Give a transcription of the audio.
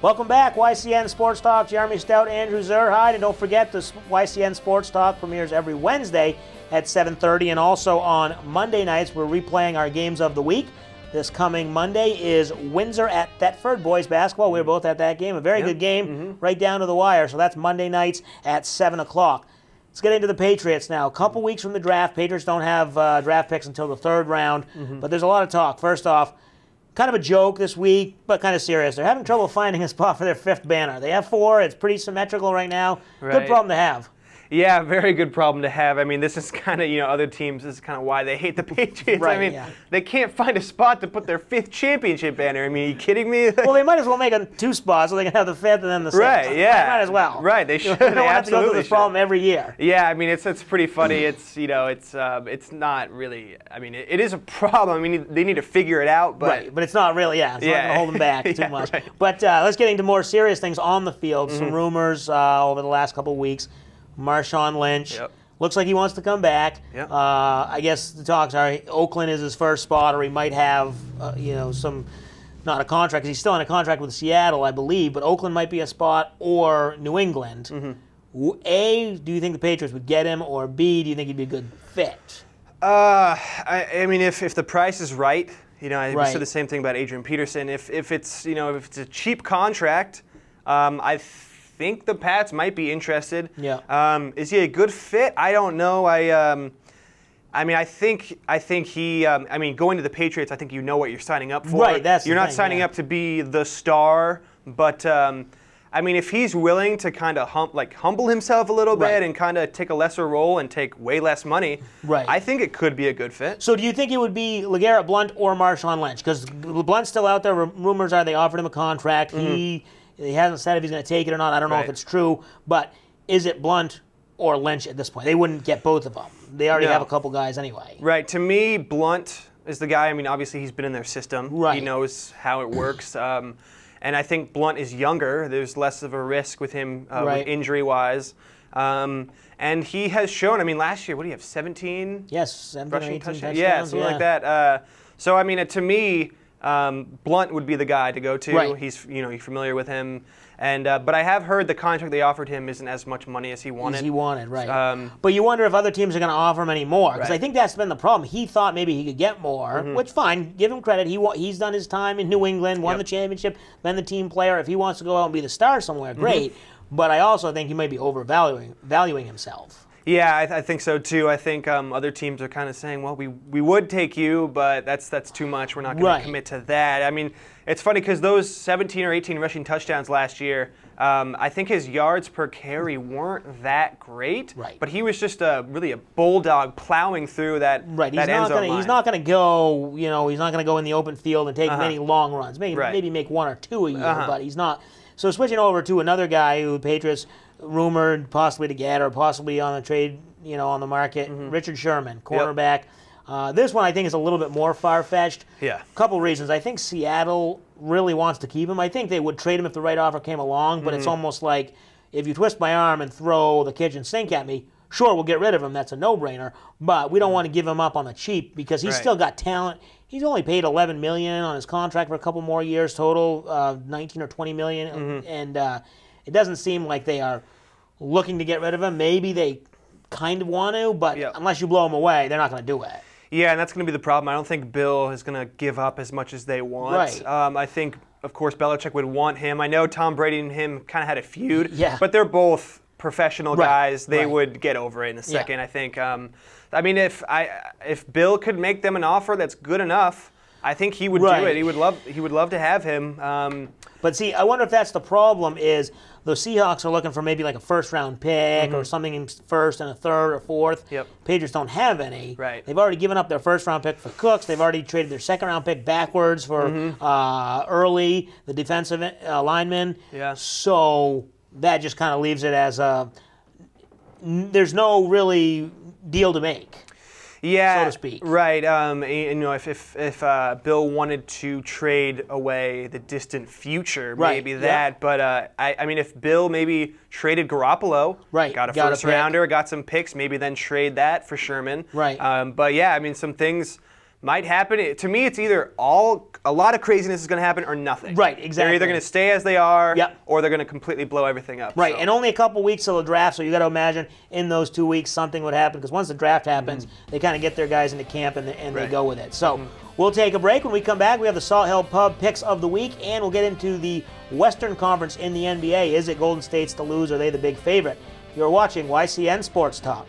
Welcome back, YCN Sports Talk. Jeremy Stout, Andrew Zerhide, and don't forget the YCN Sports Talk premieres every Wednesday at 7:30, and also on Monday nights we're replaying our games of the week. This coming Monday is Windsor at Thetford boys basketball. We were both at that game. A very good game, right down to the wire. So that's Monday nights at 7 o'clock. Let's get into the Patriots now. A couple weeks from the draft. Patriots don't have draft picks until the third round, but there's a lot of talk. First off, kind of a joke this week, but kind of serious. They're having trouble finding a spot for their fifth banner. They have 4. It's pretty symmetrical right now. Right. Good problem to have. Yeah, very good problem to have. I mean, this is kind of, other teams, this is kind of why they hate the Patriots. Right, I mean, yeah. They can't find a spot to put their 5th championship banner. I mean, are you kidding me? Well, they might as well make 2 spots so they can have the 5th and then the 6th. Right, yeah. Might as well. Right, they should. They don't have to go through this problem every year. Yeah, I mean, it's pretty funny. It's, it's not really, I mean, it is a problem. I mean, they need to figure it out. But right, but it's not really, it's not going to hold them back too much. Right. But let's get into more serious things on the field. Some rumors over the last couple of weeks. Marshawn Lynch. Looks like he wants to come back. I guess the talks are Oakland is his first spot, or he might have, some, not a contract, because he's still in a contract with Seattle, I believe, but Oakland might be a spot, or New England. A, do you think the Patriots would get him, or B, do you think he'd be a good fit? I mean, if the price is right, we said the same thing about Adrian Peterson. If it's, if it's a cheap contract, I think the Pats might be interested. Is he a good fit? I don't know. I mean, I think he. I mean, going to the Patriots, I think you know what you're signing up for. Right. That's you're not signing up to be the star, but I mean, if he's willing to kind of humble himself a little bit and kind of take a lesser role and take way less money, I think it could be a good fit. So do you think it would be LeGarrette Blount or Marshawn Lynch? Because Blount's still out there. Rumors are they offered him a contract. He hasn't said if he's going to take it or not. I don't know if it's true. But is it Blount or Lynch at this point? They wouldn't get both of them. They already have a couple guys anyway. Right. To me, Blount is the guy. I mean, obviously he's been in their system. He knows how it works. And I think Blount is younger. There's less of a risk with him injury-wise. And he has shown, I mean, last year, what do you have, 17? Yes, 17 rushing touchdowns. Yeah, something like that. So, I mean, to me, Blount would be the guy to go to. He's, you're familiar with him. And but I have heard the contract they offered him isn't as much money as he wanted. But you wonder if other teams are going to offer him any more, because I think that's been the problem. He thought maybe he could get more, which fine, give him credit. He's done his time in New England, won the championship, been the team player. If he wants to go out and be the star somewhere, great. But I also think he might be valuing himself. Yeah, I think so too. I think other teams are kind of saying, well, we would take you, but that's too much. We're not going to commit to that. I mean, it's funny because those 17 or 18 rushing touchdowns last year, I think his yards per carry weren't that great. But he was just really a bulldog plowing through that end zone line. He's not going to go. He's not going to go in the open field and take many long runs. Maybe make 1 or 2 a year, but he's not. So switching over to another guy who the Patriots rumored possibly to get or possibly on the trade, on the market, Richard Sherman, cornerback. This one I think is a little bit more far-fetched. A couple reasons. I think Seattle really wants to keep him. I think they would trade him if the right offer came along, but it's almost like if you twist my arm and throw the kitchen sink at me, sure, we'll get rid of him. That's a no-brainer. But we don't want to give him up on the cheap because he's still got talent. He's only paid $11 million on his contract for a couple more years total, 19 or 20 million, and it doesn't seem like they are looking to get rid of him. Maybe they kind of want to, but unless you blow him away, they're not going to do it. Yeah, and that's going to be the problem. I don't think Bill is going to give up as much as they want. I think, of course, Belichick would want him. I know Tom Brady and him kind of had a feud, but they're both professional guys. They would get over it in a second, I think. I mean, if Bill could make them an offer that's good enough, I think he would do it. He would love to have him. But see, I wonder if that's the problem is the Seahawks are looking for maybe like a first-round pick or something in first and a third or fourth. Patriots don't have any. They've already given up their first-round pick for Cooks. They've already traded their second-round pick backwards for Early, the defensive lineman. So that just kind of leaves it as there's no really deal to make. Yeah, so to speak. Right. If Bill wanted to trade away the distant future, maybe that. But I mean, if Bill maybe traded Garoppolo, got a first rounder, got some picks, maybe then trade that for Sherman. But yeah, I mean, some things might happen. To me, it's either a lot of craziness is going to happen or nothing. Right, exactly. They're either going to stay as they are, yep, or they're going to completely blow everything up. Right, and only a couple weeks till the draft, so you got to imagine in those 2 weeks something would happen, because once the draft happens, they kind of get their guys into camp and they go with it. So we'll take a break. When we come back, we have the Salt Hill Pub picks of the week, and we'll get into the Western Conference in the NBA. Is it Golden State's to lose? Are they the big favorite? You're watching YCN Sports Talk.